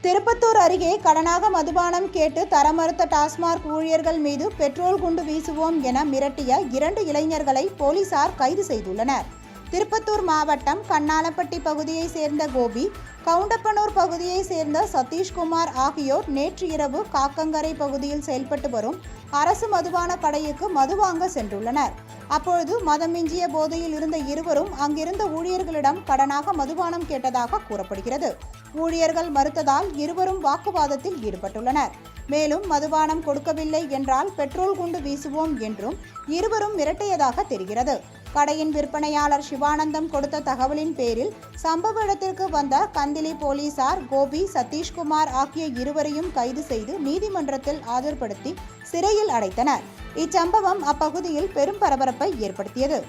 திருப்பத்தூர் அருகே கடனாக மதுபானம் கேட்டு தர மறுத்த டாஸ்மாக் ஊழியர்கள் மீது பெட்ரோல் குண்டு வீசுவோம் என மிரட்டிய 2 இளைஞர்களை போலீசார் கைது செய்துள்ளனர். திருப்பத்தூர் மாவட்டம் கண்ணாலப்பட்டி பகுதியை சேர்ந்த கோபி, கவுண்டப்பனூர் பகுதியை சேர்ந்த சதீஷ்குமார் ஆகியோர் நேற்று இரவு காக்கங்கரை பகுதியில் செயல்பட்டு வரும் அரசு மதுபான கடைக்கு மது வாங்க சென்றுள்ளனர். அப்பொழுது மதமிஞ்சிய போதையில் இருந்த இருவரும் அங்கிருந்த ஊழியர்களிடம் கடனாக மதுபானம் கேட்டதாக கூறப்படுகிறது. ஊழியர்கள் மறுத்ததால் இருவரும் வாக்குவாதத்தில் ஈடுபட்டுள்ளனர். மேலும் மதுபானம் கொடுக்கவில்லை என்றால் பெட்ரோல் குண்டு வீசுவோம் என்றும் இருவரும் மிரட்டியதாக தெரிகிறது. கடையின் விற்பனையாளர் சிவானந்தம் கொடுத்த தகவலின் பேரில் சம்பவ இடத்திற்கு வந்த கந்திலி போலீசார் கோபி, சதீஷ்குமார் ஆகிய இருவரையும் கைது செய்து நீதிமன்றத்தில் ஆஜர்படுத்தி சிறையில் அடைத்தனர். இச்சம்பவம் அப்பகுதியில் பெரும் பரபரப்பை ஏற்படுத்தியது.